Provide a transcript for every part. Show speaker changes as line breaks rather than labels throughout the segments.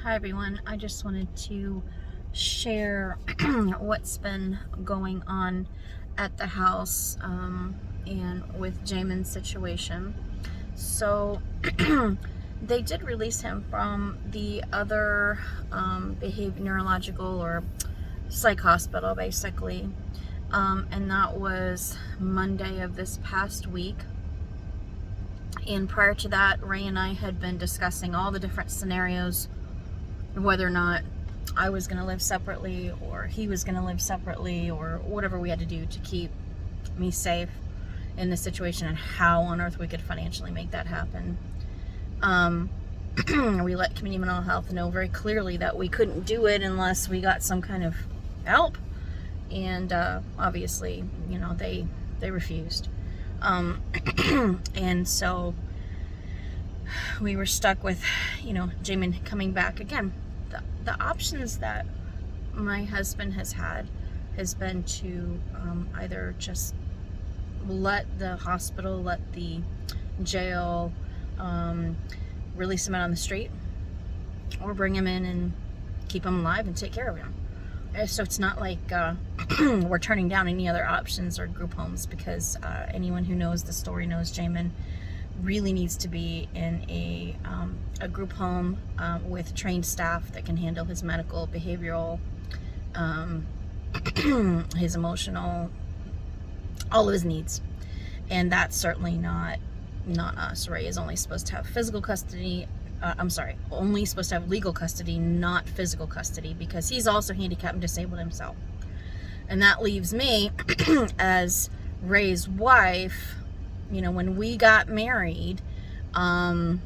Hi everyone, I just wanted to share what's been going on at the house and with Jaymon's situation. So they did release him from the other neurological or psych hospital basically, and that was Monday of this past week. And prior to that, Ray and I had been discussing all the different scenarios, whether or not I was going to live separately or he was going to live separately or whatever we had to do to keep me safe in this situation and how on earth we could financially make that happen. We let community mental health know very clearly that we couldn't do it unless we got some kind of help, and obviously, you know, they refused. And so we were stuck with, you know, Jaymon coming back again. The options that my husband has had has been to either just let the hospital, let the jail release him out on the street, or bring him in and keep him alive and take care of him. So it's not like we're turning down any other options or group homes, because anyone who knows the story knows Jaymon really needs to be in a group home with trained staff that can handle his medical, behavioral, his emotional, all of his needs. And that's certainly not us. Ray is only supposed to have physical custody. Only supposed to have legal custody, not physical custody, because he's also handicapped and disabled himself. And that leaves me as Ray's wife. You know, when we got married, I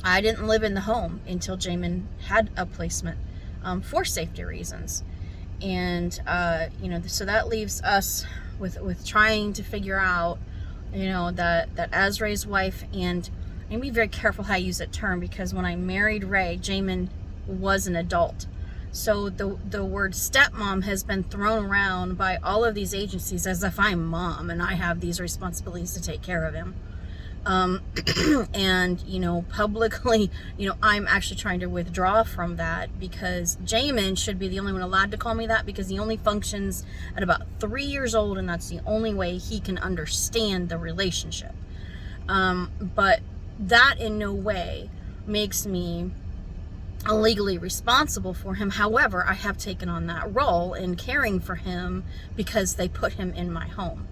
didn't live in the home until Jaymon had a placement for safety reasons. And, you know, so that leaves us with trying to figure out, you know, that as Ray's wife, and be very careful how I use that term, because when I married Ray, Jaymon was an adult. So the word stepmom has been thrown around by all of these agencies as if I'm mom and I have these responsibilities to take care of him. And, you know, publicly, you know, I'm actually trying to withdraw from that, because Jaymon should be the only one allowed to call me that, because he only functions at about 3 years old, and that's the only way he can understand the relationship. But that in no way makes me legally responsible for him. However, I have taken on that role in caring for him because they put him in my home.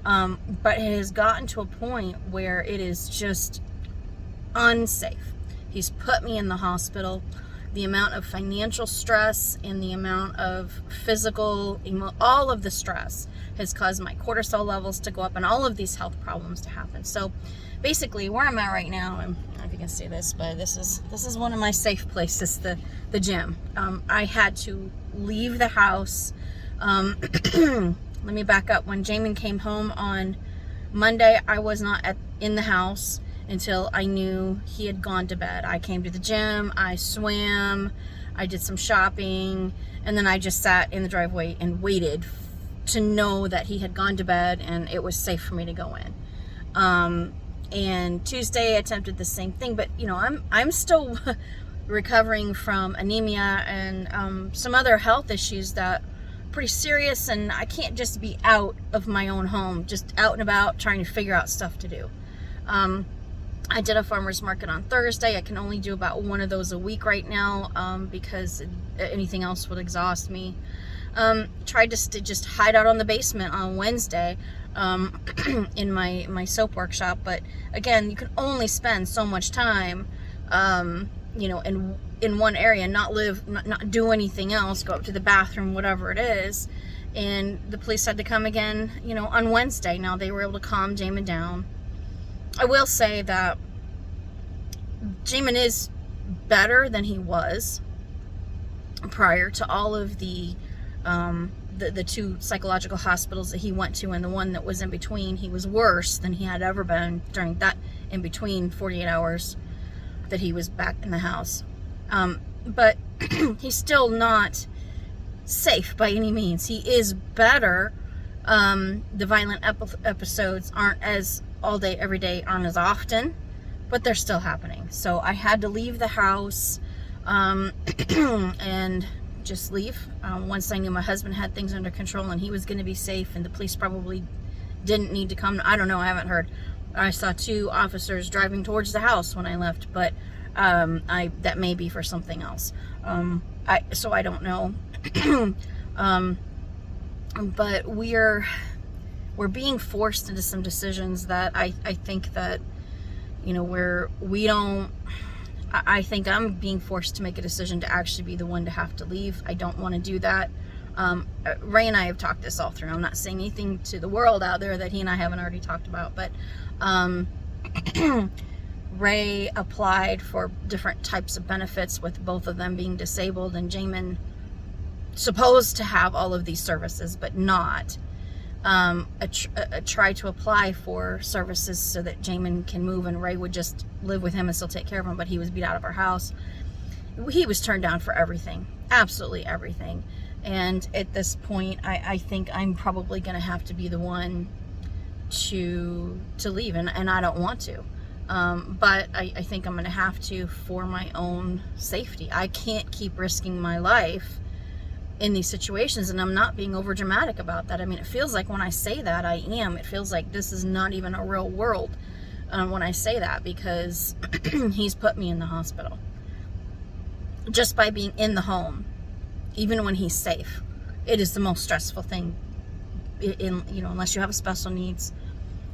But it has gotten to a point where it is just unsafe. He's put me in the hospital. The amount of financial stress and the amount of physical, all of the stress has caused my cortisol levels to go up and all of these health problems to happen. So basically where I'm at right now, I don't know if you can see this, but this is one of my safe places, the gym. I had to leave the house. Let me back up. When Jaymon came home on Monday, I was not in the house until I knew he had gone to bed. I came to the gym, I swam, I did some shopping, and then I just sat in the driveway and waited to know that he had gone to bed and it was safe for me to go in. And Tuesday I attempted the same thing, but you know, I'm still recovering from anemia and some other health issues that are pretty serious, and I can't just be out of my own home, just out and about trying to figure out stuff to do. I did a farmer's market on Thursday. I can only do about one of those a week right now, because anything else would exhaust me. Tried to just hide out on the basement on Wednesday in my soap workshop, but again, you can only spend so much time, you know, in one area, not do anything else, go up to the bathroom, whatever it is. And the police had to come again, you know, on Wednesday. Now they were able to calm Jaymon down. I will say that Jaymon is better than he was prior to all of the two psychological hospitals that he went to, and the one that was in between. He was worse than he had ever been during that in between 48 hours that he was back in the house. But he's still not safe by any means. He is better. The violent episodes aren't as all day, every day, aren't as often, but they're still happening. So I had to leave the house. and just leave. Once I knew my husband had things under control and he was going to be safe and the police probably didn't need to come. I don't know. I haven't heard. I saw 2 officers driving towards the house when I left, but that may be for something else. So I don't know. But we're being forced into some decisions that I think that, you know, I think I'm being forced to make a decision to actually be the one to have to leave. I don't want to do that. Ray and I have talked this all through. I'm not saying anything to the world out there that he and I haven't already talked about, but Ray applied for different types of benefits with both of them being disabled, and Jaymon supposed to have all of these services but not. Try to apply for services so that Jaymon can move and Ray would just live with him and still take care of him, but he was beat out of our house. He was turned down for everything, absolutely everything. And at this point, I think I'm probably going to have to be the one to leave, and I don't want to. But I think I'm going to have to for my own safety. I can't keep risking my life in these situations, and I'm not being over dramatic about that. I mean, it feels like when I say that, I am. It feels like this is not even a real world when I say that, because he's put me in the hospital. Just by being in the home, even when he's safe, it is the most stressful thing unless you have a special needs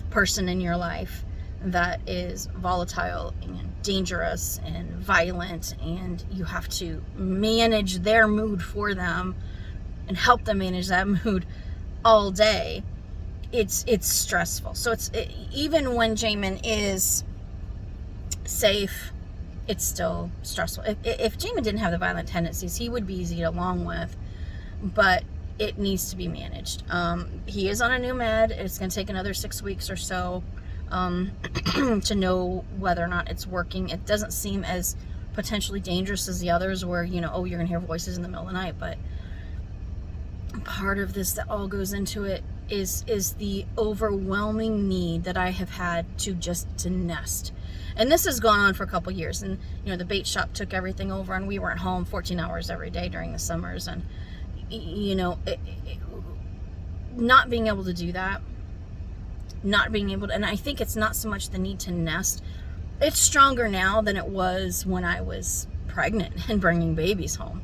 person in your life that is volatile and dangerous and violent, and you have to manage their mood for them and help them manage that mood all day. It's stressful. So even when Jaymon is safe, it's still stressful. If Jaymon didn't have the violent tendencies, he would be easy to get along with, but it needs to be managed. He is on a new med. It's going to take another 6 weeks or so to know whether or not it's working. It doesn't seem as potentially dangerous as the others where, you're going to hear voices in the middle of the night, but part of this that all goes into it is the overwhelming need that I have had to nest. And this has gone on for a couple years, and the bait shop took everything over, and we weren't home 14 hours every day during the summers, and not being able to do that, and I think it's not so much the need to nest. It's stronger now than it was when I was pregnant and bringing babies home.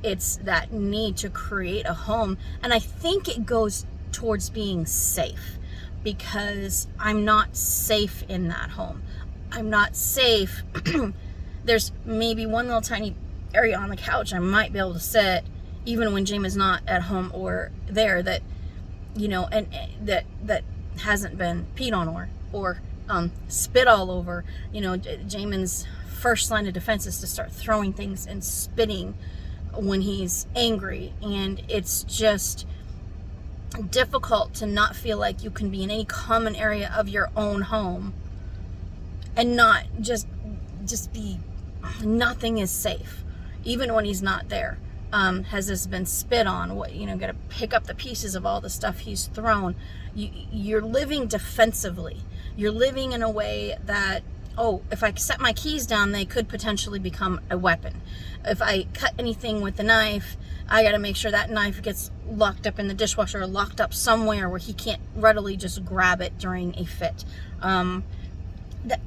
It's that need to create a home, and I think it goes towards being safe, because I'm not safe in that home. I'm not safe. There's maybe one little tiny area on the couch I might be able to sit, even when Jaymon's not at home or there, that and that hasn't been peed on or spit all over. Jaymon's first line of defense is to start throwing things and spitting when he's angry, and it's just difficult to not feel like you can be in any common area of your own home and not just be, nothing is safe, even when he's not there. Has this been spit on? What, got to pick up the pieces of all the stuff he's thrown. You're living defensively. You're living in a way that, if I set my keys down, they could potentially become a weapon. If I cut anything with the knife, I got to make sure that knife gets locked up in the dishwasher or locked up somewhere where he can't readily just grab it during a fit.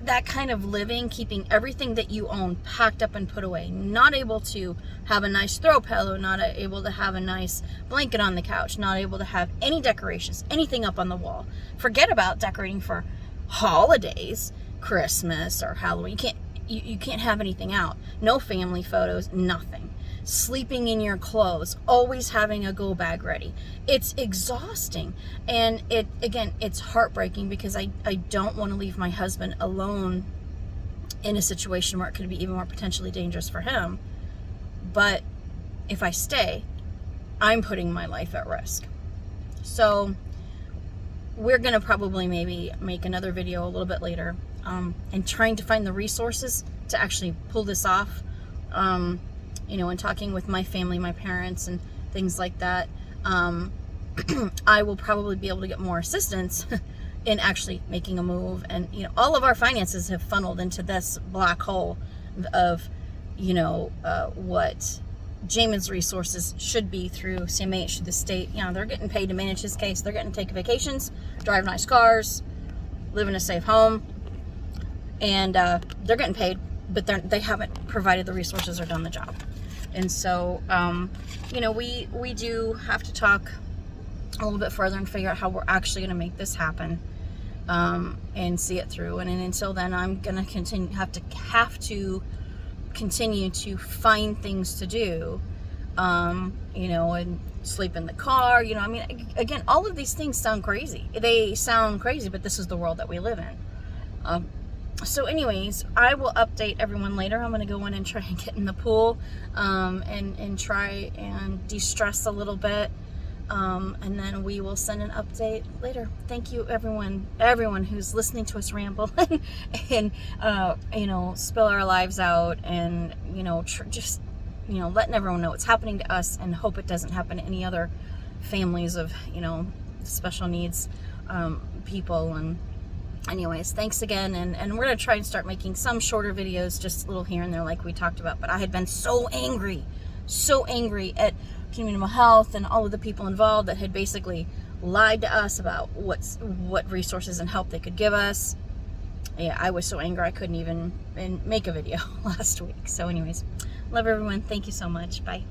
That kind of living, keeping everything that you own packed up and put away, not able to have a nice throw pillow, not able to have a nice blanket on the couch, not able to have any decorations, anything up on the wall. Forget about decorating for holidays, Christmas or Halloween. You can't have anything out. No family photos, nothing. Sleeping in your clothes, always having a go bag ready. It's exhausting, and it's heartbreaking, because I don't want to leave my husband alone in a situation where it could be even more potentially dangerous for him. But if I stay, I'm putting my life at risk. So we're gonna probably maybe make another video a little bit later, and trying to find the resources to actually pull this off. And talking with my family, my parents, and things like that, I will probably be able to get more assistance in actually making a move. And all of our finances have funneled into this black hole of what Jaymon's resources should be through CMH, the state. They're getting paid to manage his case. They're getting to take vacations, drive nice cars, live in a safe home, and they're getting paid, but they haven't provided the resources or done the job. And so, we do have to talk a little bit further and figure out how we're actually going to make this happen, and see it through. And until then, I'm going to have to continue to find things to do, and sleep in the car. Again, all of these things sound crazy. They sound crazy, but this is the world that we live in. So anyways, I will update everyone later. I'm going to go in and try and get in the pool, and try and de-stress a little bit. And then we will send an update later. Thank you, everyone who's listening to us ramble and spill our lives out, and just letting everyone know what's happening to us, and hope it doesn't happen to any other families of special needs people. And anyways, thanks again, and we're gonna try and start making some shorter videos, just a little here and there like we talked about. But I had been so angry at community health and all of the people involved that had basically lied to us about what resources and help they could give us. Yeah, I was so angry I couldn't even make a video last week. So anyways, love everyone. Thank you so much. Bye.